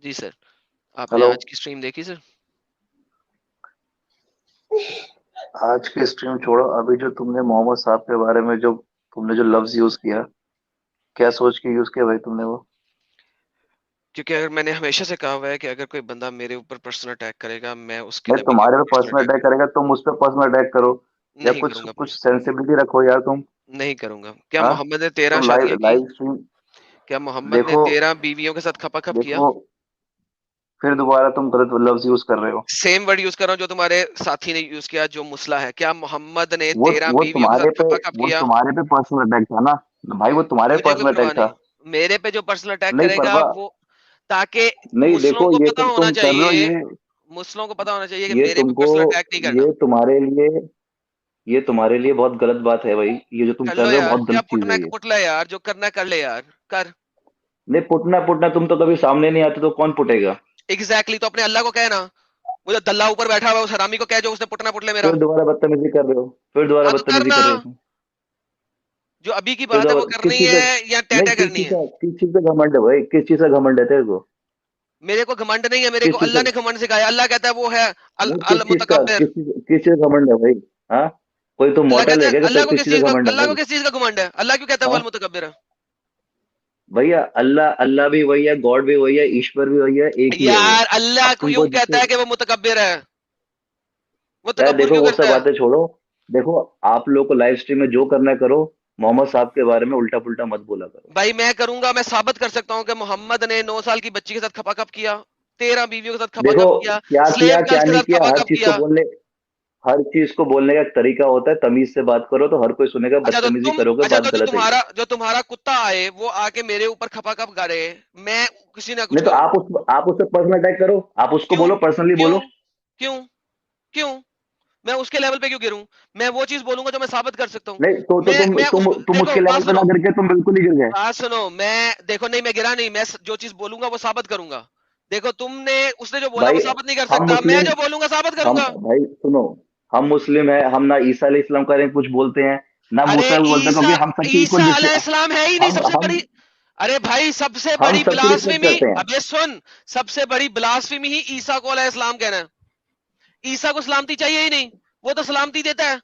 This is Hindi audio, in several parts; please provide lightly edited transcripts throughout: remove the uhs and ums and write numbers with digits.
जी सर, आपने हेलो। आज की स्ट्रीम देखी सर? आज की स्ट्रीम छोड़ो, अभी जो तुमने मोहम्मद साहब के बारे में जो तुमने जो लफ्ज यूज किया, क्या सोच के यूज किया भाई तुमने वो? क्योंकि अगर मैंने हमेशा से कहा हुआ है कि अगर कोई बंदा मेरे ऊपर पर्सनल अटैक करेगा, मैं उसके भाई नबी के तुम्हारे ऊपर पे पर्सनल पर्सनल अटैक अटैक करूँगा। करेगा, तुम उस पर पर्सनल अटैक करो। या नहीं कुछ करूँगा कुछ भाई, सेंसिबिलिटी रखो यार तुम। नहीं करूँगा। क्या हाँ, मोहम्मद ने 13 तुम शादियाँ लाइव की? लाइव स्ट्रीम क्या मोहम्मद ने देखो। 13 बीवियों के साथ खपाखप किया? देखो, फिर दोबारा तुम गलत लफ्ज यूज कर रहे हो। सेम वर्ड यूज़ कर रहा हूँ जो तुम्हारे साथी ने यूज़ किया, जो मुसला है। क्या मोहम्मद ने वो 13 वो बीवियों के तुम्हारे साथ पे खपाखप वो किया? तुम्हारे पे पर्सनल अटैक था ना। भाई वो तुम्हारे मुझे कोई पर्सनल अटैक परवाह था। नहीं। मेरे पे जो पर्सनल अटैक नहीं करेगा परवाह। वो, ताकि नहीं मुस्लिमों देखो, को ये पता सब होना तुम कर रहे हो। चाहिए, मुस्लिमों को पता होना चाहिए कि ये मेरे पे तुमको पर्सनल अटैक नहीं करना। ये तुम्हारे लिए ये तुम्हारे लिए बहुत गलत बात है भाई। ये जो तुम कर कर लो रहे हो यार, बहुत क्या गलत चीज है ये। पुटला यार, जो करना है कर ले यार, कर। नहीं पुटना पुटना, तुम तो कभी सामने नहीं आते तो कौन पुटेगा? एग्जैक्टली, तो अपने अल्लाह को कहना। वो जो दल्ला ऊपर बैठा हुआ है, उस हरामी को कह जो उसने पुटना पुटले मेरा। फिर दोबारा बदतमीजी कर रहे हो। फिर दोबारा हाँ तो बदतमीजी करना, कर रहे हो तुम। जो अभी की फिर बात है वो दोबारा किस करनी चीज का? है या नहीं, टैटा करनी है? किस चीज का घमंड है भाई? किस चीज का घमंड है तेरे को? मेरे को घमंड नहीं है, मेरे किस को चीज का? अल्लाह ने घमंड सिखाया। अल्लाह कहता है वो है अल नहीं, अल मुतकब्बिर। किस चीज का घमंड है भाई? हाँ, कोई तो अल्लाह मॉडल कहता है है, क्या कि तेरे किस चीज का घमंड है अल्लाह को भाई? किस चीज का घमंड है? अल्लाह क्यों कहता है वो अल हाँ मुतकब्बिर है? भैया, अल्लाह अल्लाह भी वही है, गॉड भी वही है, ईश्वर भी वही है, एक ही है वो। यार अल्लाह अब को यूं तुमको कहता जिससे है कि वो मुतकब्बिर है, वो यार तकब्बुर देखो, क्यों वो सब करता है? बातें छोड़ो। देखो, आप लोग को लाइव स्ट्रीम में जो करना है करो। मोहम्मद साहब के बारे में उल्टा पुल्टा मत बोला करो। भाई मैं करूंगा, मैं साबित कर सकता हूँ कि मोहम्मद ने 9 साल की बच्ची के साथ खपाखप किया, 13 बीवियों के साथ देखो, खपाखप किया, क्या किया स्लेव क्या गर्ल्स के नहीं साथ किया, खपाखप किया। हर चीज को बोलने का एक तरीका होता है। तमीज से बात करो तो हर कोई सुनेगा। बदतमीजी करोगे, अच्छा बात तो गलत है ये। जो तुम्हारा कुत्ता आए, वो आके मेरे ऊपर खपाखप करे, मैं किसी ना कुछ नहीं तो करूं? आप उस पर पर्सनल अटैक करो। आप उसको क्यों? बोलो, पर्सनली क्यों? बोलो। क्यों? क्यों? मैं उसके लेवल पे क्यों गिरूं? मैं वो चीज बोलूंगा जो मैं साबित कर सकता हूँ। नहीं तो मैं तुम देखो उसके बात लेवल पे ना सुनो, करके तुम बिल्कुल ही गिर गए। बात सुनो। मैं देखो, नहीं मैं गिरा नहीं, मैं जो चीज बोलूंगा वो साबित करूंगा। देखो तुमने, उसने जो बोला भाई वो साबित नहीं कर हम सकता, मैं मुस्लिम जो बोलूंगा साबित हम करूंगा। भाई सुनो, हम मुस्लिम है। हम ना ईसा अलैहिस्सलाम का कुछ बोलते हैं, ना अरे मूसा को बोलते हैं, ईसा, क्योंकि हम सबकी ईसा इक्वल अलैहिस्सलाम है ही नहीं हम सबसे हम बड़ी। अरे भाई सबसे हम बड़ी सबकी रिस्पेक्ट ब्लास्फेमी, करते हैं। अबे सुन, सबसे बड़ी ब्लास्फेमी ही ईसा को अलैहिस्सलाम कहना है। ईसा को सलामती चाहिए ही नहीं, वो तो सलामती देता है।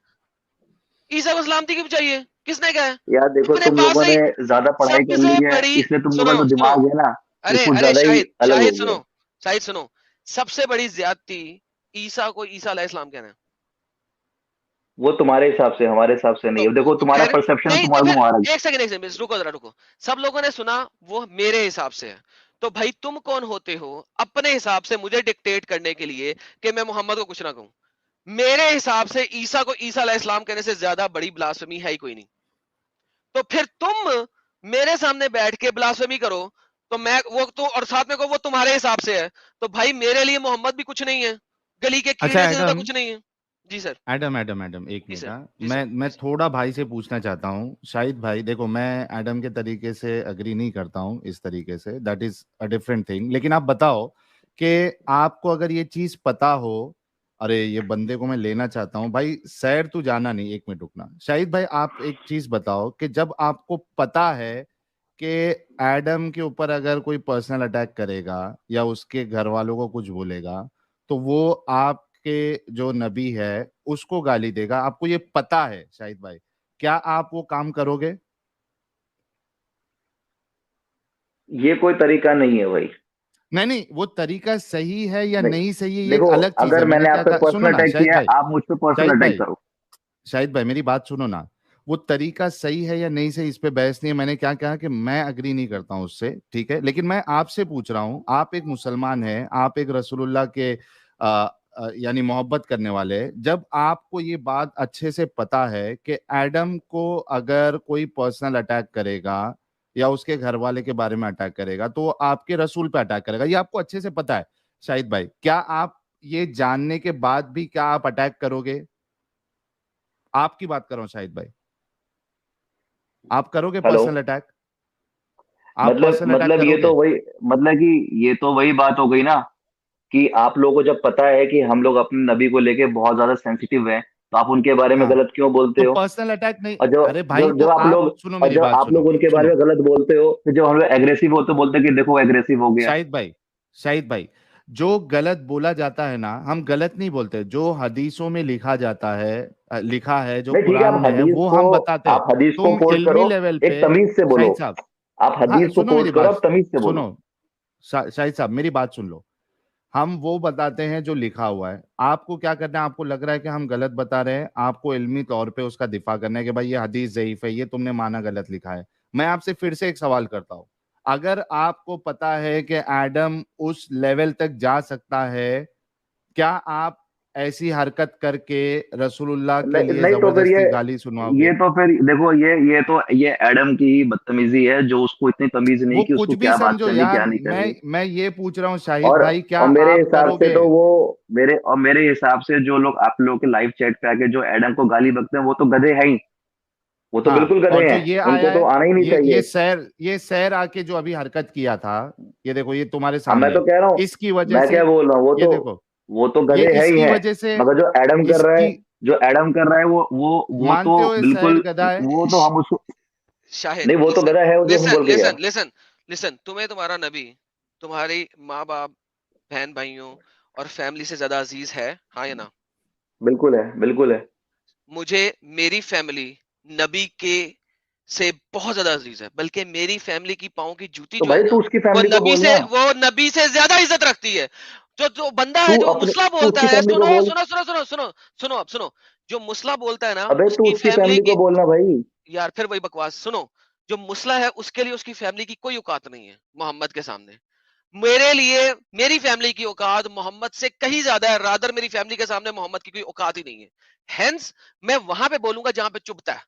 ईसा को सलामती क्यों चाहिए? किसने कहा है? यार देखो, अपने तुम पास लोगों से ने ही ज्यादा पढ़ाई कर सबसे ली है, बड़ी, इसलिए तुम लोगों सुनो का जो सुनो, दिमाग है ना, ये अरे कुछ अरे ज्यादा ही शाहिद अलग हो शाहिद गया सुनो, है। शाहिद सुनो, सबसे बड़ी ज्यादती ईसा को ईसा अलैहिस्सलाम कहना है। वो तुम्हारे हिसाब से, हमारे हिसाब से नहीं है। देखो, तो तुम्हारा फिर, परसेप्शन नहीं तो तुम्हारे को फिर, मारा। एक सेकंड रुको जरा रुको। सब लोगों ने सुना, वो मेरे हिसाब से है। तो भाई तुम कौन होते हो अपने हिसाब से मुझे डिक्टेट करने के लिए कि मैं मोहम्मद को कुछ ना कहूं? मेरे हिसाब से ईसा को ईसा अलैहिस्सलाम कहने से ज्यादा बड़ी ब्लास्फेमी है ही कोई नहीं। तो फिर तुम मेरे सामने बैठ के ब्लास्फेमी करो, तो मैं वो तो, और साथ में को वो तुम्हारे हिसाब से है, तो भाई मेरे लिए मोहम्मद भी कुछ नहीं है, गली के अच्छा कीड़े से ज्यादा एडम, कुछ नहीं है। जी सर। एडम एक जी मिनट। सर। हाँ, जी सर। मैं जी सर। थोड़ा भाई से पूछना चाहता हूँ। शाहिद भाई देखो, मैं एडम के तरीके से अग्री नहीं करता हूँ इस तरीके से, that is a different thing. लेकिन आप बताओ कि आपको अगर ये चीज पता हो, अरे ये बंदे को मैं लेना चाहता हूँ भाई, सैर तू जाना नहीं, एक मिनट रुकना। शाहिद भाई आप एक चीज बताओ कि जब आपको पता है कि एडम के ऊपर अगर कोई पर्सनल अटैक करेगा या उसके घर वालों को कुछ बोलेगा, तो वो आपके जो नबी है उसको गाली देगा, आपको ये पता है शाहिद भाई, क्या आप वो काम करोगे? ये कोई तरीका नहीं है भाई। नहीं नहीं, वो तरीका सही है या नहीं, नहीं सही है ये एक देखो, अलग चीज है। अगर मैंने मैंने आप क्या पे कहा, सुनो पर्सनल ना अटैक शाहिद किया है, भाई, आप मुझ पे पर्सनल शाहिद अटैक भाई, करो। शाहिद भाई मेरी बात सुनो ना। वो तरीका सही है या नहीं सही, इस पे बहस नहीं है। मैंने क्या कहा कि मैं अग्री नहीं करता हूं उससे, ठीक है। लेकिन मैं आपसे पूछ रहा हूं, आप एक मुसलमान हैं, आप एक रसूलुल्लाह के यानी मोहब्बत करने वाले हैं। जब आपको ये बात अच्छे से पता है कि एडम को अगर कोई पर्सनल अटैक करेगा या उसके घर वाले के बारे में अटैक करेगा, तो वो आपके रसूल पे अटैक करेगा, ये आपको अच्छे से पता है। शाहिद भाई, क्या आप ये जानने के बाद भी क्या आप अटैक करोगे? आपकी बात कर रहा हूं शाहिद भाई, आप करोगे हेलो। Personal attack? आप पर्सनल अटैक मतलब ये करोगे? तो वही, मतलब कि ये तो वही बात हो गई ना, कि आप लोगों को जब पता है कि हम लोग अपने नबी को लेके बहुत ज्यादा सेंसिटिव हैं, तो आप उनके बारे में हाँ, गलत क्यों बोलते तो हो? पर्सनल अटैक नहीं। और जो अरे भाई जो तो जब आप आप लोग सुनो, और मेरी जब बात आप लोग सुनो उनके बारे सुनो। में गलत बोलते हो, फिर जब हम लोग एग्रेसिव होते बोलते हैं कि देखो एग्रेसिव हो गया। शाहिद भाई, शाहिद भाई, जो गलत बोला जाता है ना, हम गलत नहीं बोलते, जो हदीसों में लिखा जाता है, लिखा है, जो नहीं ठीक है, कुरान में है, वो हम बताते हैं। आप हदीस को तुम कोट इल्मी करो, लेवल एक पे, तमीज से बोलो। शाहिद साहब, आप हाँ हदीस को सुनो मेरी कोट करो, बात, आप तमीज से बोलो। सुनो, शाहिद साहब मेरी बात सुन लो। हम वो बताते हैं जो लिखा हुआ है। आपको क्या करना है, आपको लग रहा है कि हम गलत बता रहे हैं, आपको इल्मी तौर पे उसका दिफा करना है कि भाई ये हदीस ज़ईफ है, ये तुमने माना गलत लिखा है। मैं आपसे फिर से एक सवाल करता हूं, अगर आपको पता है कि एडम उस लेवल तक जा सकता है, क्या आप ऐसी हरकत करके रसूलुल्लाह के नहीं लिए नहीं, तो फिर जबरदस्ती गाली सुनवाओगे? ये तो फिर देखो, ये एडम की ही बदतमीजी है, जो उसको इतनी तमीज नहीं वो कि कुछ उसको भी क्या बात समझो करनी यार, क्या नहीं करनी। मैं ये पूछ रहा हूँ शाहिद और भाई, क्या और मेरे आप हिसाब से करोगे? तो वो मेरे हिसाब से जो लोग आप लोगों के लाइव चैट पे आके जो एडम को गाली बकते हैं, वो तो गधे हैं ही। वो तो हाँ, बिल्कुल गधे और जो हैं, ये उनको आया तो है, आना ही नहीं ये चाहिए। ये सैर आके जो अभी हरकत किया था, ये देखो, ये तुम्हारे अब मैं सामने तो है, कह रहा हूँ, इसकी वजह मैं से, क्या बोल रहा हूँ, ये देखो, वो तो ये गधे है ही इसकी है। वजह से, मगर इसकी, जो एडम कर रहा है, वो तो मानते हो ये सैर बिल्कुल, गधा है? वो तो हम उसको, शाहिद नहीं वो तो लिसन गधा है, वो जो हम लिसन बोल के गया। लिसन लिसन लिसन, तुम्हें तुम्हारा नबी, तुम्हारी माँ बाप, बहन भाइयों और फैमिली से ज्यादा अजीज है, हाँ या ना? बिल्कुल है, बिल्कुल है। मुझे मेरी फैमिली नबी के से बहुत ज्यादा अजीज है, बल्कि मेरी फैमिली की पाँव की जूती तो जो है भाई ना, तू उसकी फैमिली को बोलना। वो नबी से ज्यादा इज्जत रखती है। जो जो बंदा है, जो मुसला तू बोलता उसकी है, फैमिली को सुनो बोल। सुनो सुनो सुनो सुनो सुनो, अब सुनो, जो मुसला बोलता है ना, अबे तू उसकी उसकी फैमिली फैमिली को की, बोलना भाई। यार फिर वही बकवास सुनो, जो मुसला है उसके लिए उसकी फैमिली की कोई औकात नहीं है मोहम्मद के सामने। मेरे लिए मेरी फैमिली की औकात मोहम्मद से कहीं ज्यादा है, रादर मेरी फैमिली के सामने मोहम्मद की कोई औकात ही नहीं है। हेंस मैं वहां पे बोलूंगा जहां पे चुभता है,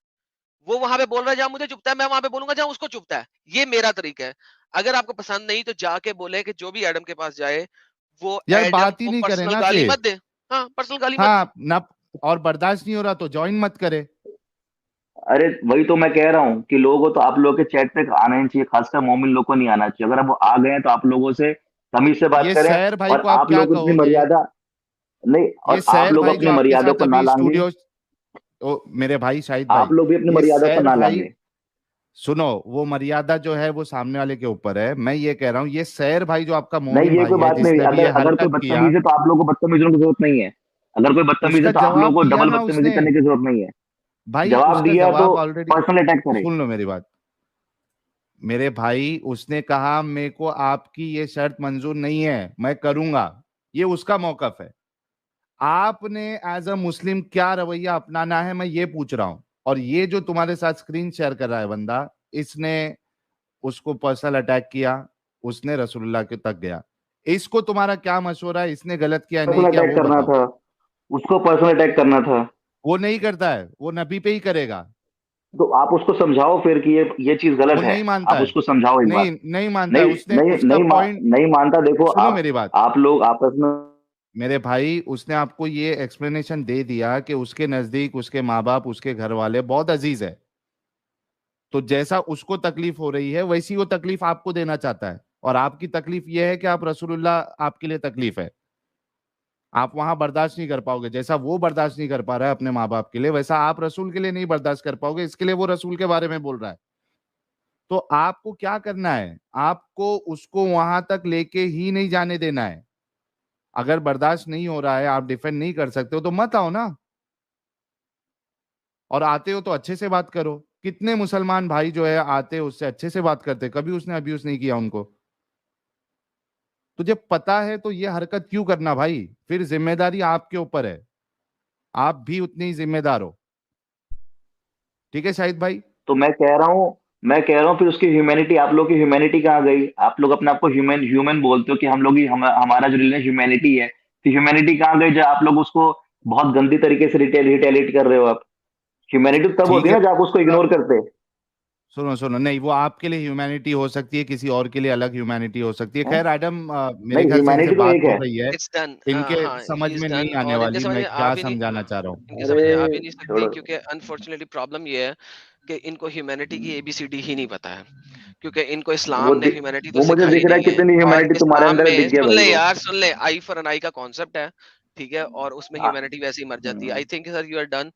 वो वहां पे बोल रहा है जहां मुझे चुभता है, मैं वहां पे बोलूंगा जहां उसको चुभता है। ये मेरा तरीका है। अगर आपको पसंद नहीं तो जाके बोले कि जो भी एडम के पास जाए, वो यार एडम बात ही को नहीं करे पर्सनल ना गाली फिर। मत दे। हाँ, पर्सनल गाली मत दे। हाँ ना, और बर्दाश्त नहीं हो रहा तो ज्वाइन मत करे। अरे वही तो मैं कह रहा हूँ कि लोगों तो आप लोगों के चैट पे आना ही चाहिए, खासकर मोमिन लोग को नहीं आना चाहिए। अगर अब वो आ गए हैं तो आप लोगों से तमीज से बात ये करें। सैर भाई और को आप आप क्या लोग अपनी कहोगे? मर्यादा, नहीं, ये और आप सैर लोग भाई जो अपनी आपके मर्यादा साथ को ना अभी लांगे। स्टूडियो, ओ मेरे भाई शाहिद आप भाई, लोग भी अपनी ये मर्यादा को सैर ना भाई, लांगे। सुनो, वो मर्यादा जो है वो सामने वाले के ऊपर है। मैं ये कह रहा हूँ, ये सैर भाई जो आपका नहीं, मोमिन ये भाई कोई है, बात नहीं। जिसने अभी अगर ये अगर कोई हरकत किया, बदतमीज है तो आप लोगों को बदतमीज होने की जरूरत नहीं है। अगर कोई बदतमीज है उसका तो आप लोगों जवाब को दिया डबल ना बदतमीजी उसने। करने की जरूरत नहीं है। भाई जवाब उसका दिया तो जवाब ऑलरेडी, पर्सनल अटैक करे। सुन लो मेरी बात, मेरे भाई उसने कहा मेरे को आपकी ये शर्त मंजूर नहीं है, मैं करूंगा, ये उसका मौकफ है। आपने एज अ मुस्लिम क्या रवैया अपनाना है, मैं ये पूछ रहा हूं। और ये जो तुम्हारे साथ स्क्रीन शेयर कर रहा है बंदा, इसने उसको पर्सनल अटैक किया, उसने रसूलुल्लाह के तक गया। इसको तुम्हारा क्या मशवरा है, इसने गलत किया नहीं पर्सनल किया अटैक वो करना बताओ। था, उसको पर्सनल अटैक करना था। वो नहीं करता है, वो नबी पे ही करेगा। तो आप उसको समझाओ फिर कि ये चीज वो गलत है। नहीं मानता आप है, उसको समझाओ एक बार। नहीं नहीं मानता है, नहीं उसने नहीं उसका पॉइंट, नहीं मानता। देखो सुनो आप मेरी बात आप लोग आपस में। मेरे भाई, उसने आपको ये एक्सप्लेनेशन दे दिया कि उसके नजदीक उसके माँ बाप, उसके घर वाले बहुत अजीज है। तो जैसा उसको तकलीफ हो रही है, वैसी वो तकलीफ आपको देना चाहता है। और आपकी तकलीफ यह है कि आप रसूलुल्लाह, आपके लिए तकलीफ है, आप वहां बर्दाश्त नहीं कर पाओगे। जैसा वो बर्दाश्त नहीं कर पा रहा है अपने माँ बाप के लिए, वैसा आप रसूल के लिए नहीं बर्दाश्त कर पाओगे, इसके लिए वो रसूल के बारे में बोल रहा है। तो आपको क्या करना है, आपको उसको वहां तक लेके ही नहीं जाने देना है। अगर बर्दाश्त नहीं हो रहा है, आप डिफेंड नहीं कर सकते हो, तो मत आओ ना। और आते हो तो अच्छे से बात करो। कितने मुसलमान भाई जो है आते उससे अच्छे से बात करते, कभी उसने अब्यूज नहीं किया उनको। तुझे पता है तो ये हरकत क्यों करना भाई? फिर जिम्मेदारी आपके ऊपर है, आप भी उतने ही जिम्मेदार हो। ठीक है शाहिद भाई? तो मैं कह रहा हूँ फिर उसकी ह्यूमैनिटी, आप लोग की ह्यूमैनिटी कहाँ गई? आप लोग अपने आप को ह्यूमन ह्यूमन बोलते हो कि हम लोग ही हमारा जो रिलीजन ह्यूमैनिटी है, तो ह्यूमैनिटी कहाँ गई जब आप लोग उसको बहुत गंदी तरीके से रिटेलिएट कर रहे हो आप? ह्यूमैनिटी तब होती ठीक है है, ना जब आप उसको इग्नोर करते। सुनो सुनो, नहीं, वो आपके लिए ह्यूमैनिटी हो सकती है, किसी और के लिए अलग ह्यूमैनिटी हो सकती है। हैं? खैर एडम, मेरे नहीं, ख्याल से इनसे ह्यूमैनिटी तो बात एक हो है। रही है, इट्स डन। इनके हाँ, ही समझ इज में नहीं डन, आने और इनके वाली, समझ मैं में आ क्या भी नहीं, समझाना हाँ, चाह रहा हूँ। इनके समझ में आ भी अरे नहीं सकती, छोड़ो। क्योंकि अनफॉर्चुनेटली प्रॉब्लम ये है कि इनको ह्यूमैनिटी की एबीसीडी ही नहीं पता है। क्योंकि इनको वो इस्लाम ने दि- ह्यूमैनिटी तो वो मुझे सिखाई दिख रहा है नहीं है। कितनी और ह्यूमैनिटी तुम्हारे इस्लाम अंदर है, में, दिख गया सुन भाई ले वो। यार, सुन ले, आई फॉर एन आई का कॉन्सेप्ट है, ठीक है, और उसमें हाँ। ह्यूमैनिटी वैसे ही मर जाती है। Hmm. I think sir you are done.